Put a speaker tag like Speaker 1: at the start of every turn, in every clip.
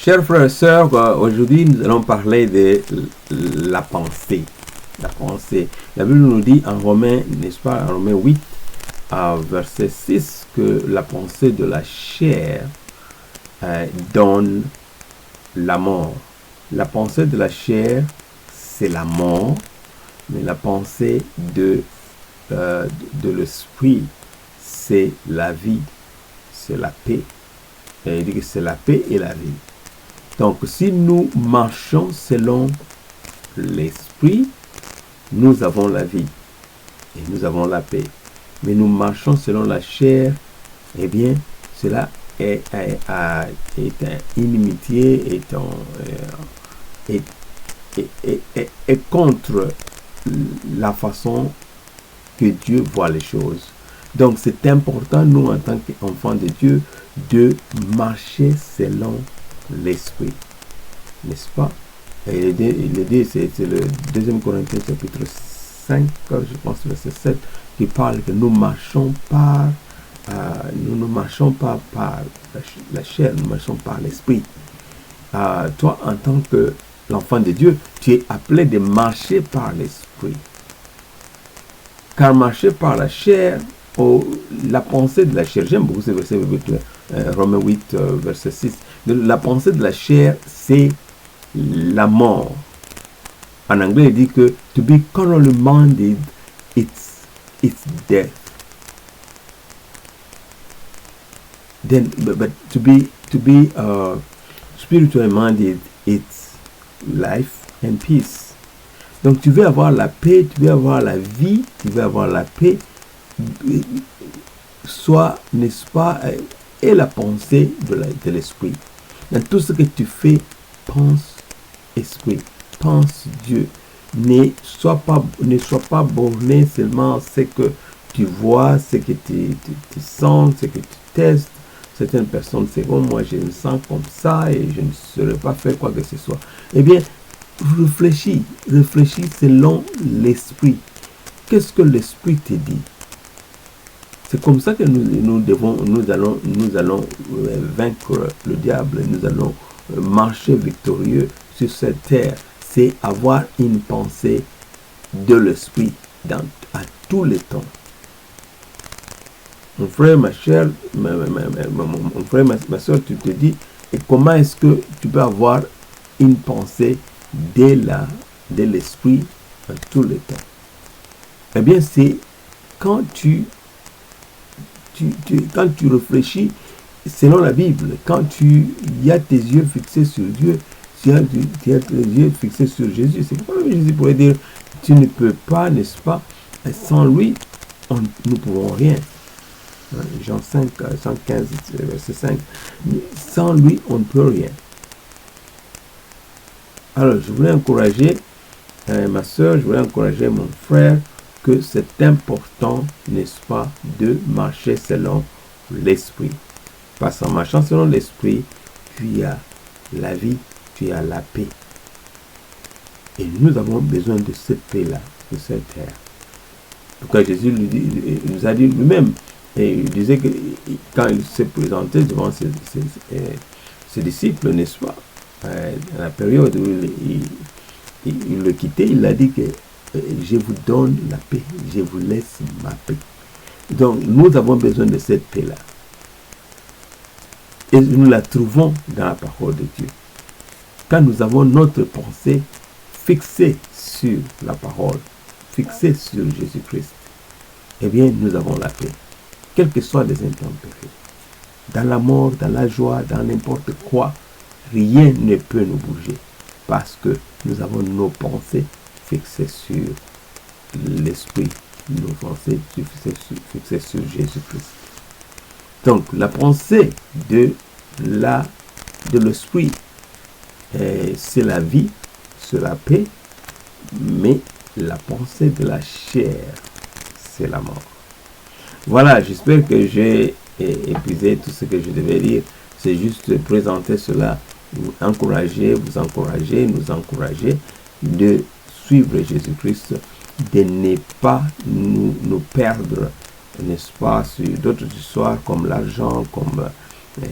Speaker 1: Chers frères et sœurs, aujourd'hui nous allons parler de la pensée. La pensée. La Bible nous dit en Romains, n'est-ce pas, en Romains 8, verset 6, que la pensée de la chair donne la mort. La pensée de la chair, c'est la mort, mais la pensée de l'esprit, c'est la vie, c'est la paix. Et il dit que c'est la paix et la vie. Donc, si nous marchons selon l'esprit, nous avons la vie et nous avons la paix. Mais nous marchons selon la chair, eh bien, cela est inimitié, est contre la façon que Dieu voit les choses. Donc, c'est important, nous, en tant qu'enfants de Dieu, de marcher selon l'esprit. N'est-ce pas? Et il dit, c'est le 2 Corinthiens chapitre 5, je pense verset 7, qui parle que nous ne marchons pas par la chair, nous marchons par l'esprit. Toi, en tant que l'enfant de Dieu, tu es appelé de marcher par l'esprit. Car marcher par la chair, la pensée de la chair, j'aime beaucoup ce verset, Romains 8, verset 6, la pensée de la chair, c'est la mort. En anglais, il dit que to be carnally minded, it's death. Then, but to be spiritually minded, it's life and peace. Donc, tu veux avoir la paix, tu veux avoir la vie, tu veux avoir la paix, soit, n'est-ce pas, et la pensée de l'esprit. Dans tout ce que tu fais, pense esprit, pense Dieu. Ne sois pas borné seulement à ce que tu vois, ce que tu sens, ce que tu testes. Certaines personnes, c'est bon, moi je me sens comme ça et je ne saurais pas faire quoi que ce soit. Eh bien, réfléchis selon l'esprit. Qu'est-ce que l'esprit te dit? C'est comme ça que nous allons vaincre le diable, nous allons marcher victorieux sur cette terre. C'est avoir une pensée de l'esprit à tous les temps. Mon frère, ma chère, mon frère, ma soeur, tu te dis, et comment est-ce que tu peux avoir une pensée de l'esprit à tous les temps? Eh bien, c'est quand tu réfléchis selon la Bible, quand tu as tes yeux fixés sur Dieu, tu as tes yeux fixés sur Jésus. C'est pourquoi Jésus pourrait dire, tu ne peux pas, n'est-ce pas, sans lui, nous ne pouvons rien. Jean 5, 115, verset 5. Sans lui, on ne peut rien. Alors, je voulais encourager ma soeur, je voulais encourager mon frère, que c'est important, n'est-ce pas, de marcher selon l'esprit. Parce qu'en marchant selon l'esprit, tu as la vie, tu as la paix. Et nous avons besoin de cette paix-là, de cette terre. Pourquoi Jésus nous a dit lui-même, et il disait que quand il s'est présenté devant ses disciples, n'est-ce pas, à la période où il le quittait, il a dit que je vous donne la paix, je vous laisse ma paix. Donc, nous avons besoin de cette paix-là. Et nous la trouvons dans la parole de Dieu. Quand nous avons notre pensée fixée sur la parole, fixée sur Jésus-Christ, eh bien, nous avons la paix. Quelles que soient les intempéries. Dans la mort, dans la joie, dans n'importe quoi, rien ne peut nous bouger. Parce que nous avons nos pensées fixées sur l'esprit, nos pensées fixées sur Jésus-Christ. Donc, la pensée de l'esprit, c'est la vie, c'est la paix, mais la pensée de la chair, c'est la mort. Voilà, j'espère que j'ai épuisé tout ce que je devais dire. C'est juste présenter cela, vous encourager, nous encourager de suivre Jésus-Christ, de ne pas nous perdre, n'est-ce pas, sur d'autres histoires comme l'argent, comme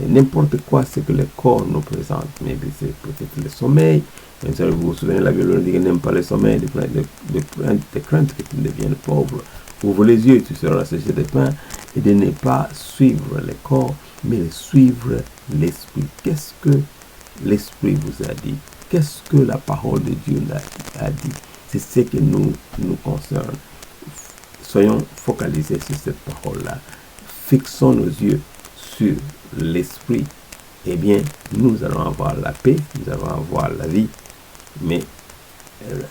Speaker 1: n'importe quoi ce que le corps nous présente. Mais c'est peut-être le sommeil. Vous vous souvenez, la Bible dit qu'il n'aime pas le sommeil, de crainte que tu deviennes pauvre. Ouvre les yeux, tu seras séché de pain, et de ne pas suivre le corps, mais de suivre l'esprit. Qu'est-ce que l'esprit vous a dit? Qu'est-ce que la parole de Dieu a dit? C'est ce qui nous concerne. Soyons focalisés sur cette parole-là. Fixons nos yeux sur l'esprit. Eh bien, nous allons avoir la paix, nous allons avoir la vie. Mais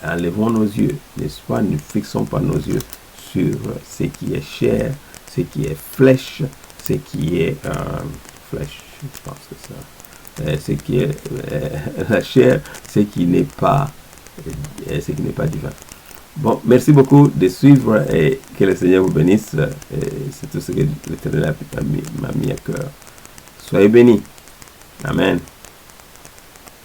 Speaker 1: enlevons nos yeux, n'est-ce pas? Ne fixons pas nos yeux sur ce qui est chair, ce qui est flèche, ce qui est flèche, je pense que ça. Ce qui est la chair, ce qui n'est pas divin. Bon, merci beaucoup de suivre et que le Seigneur vous bénisse. C'est tout ce que l'Éternel m'a mis à cœur. Soyez bénis. Amen.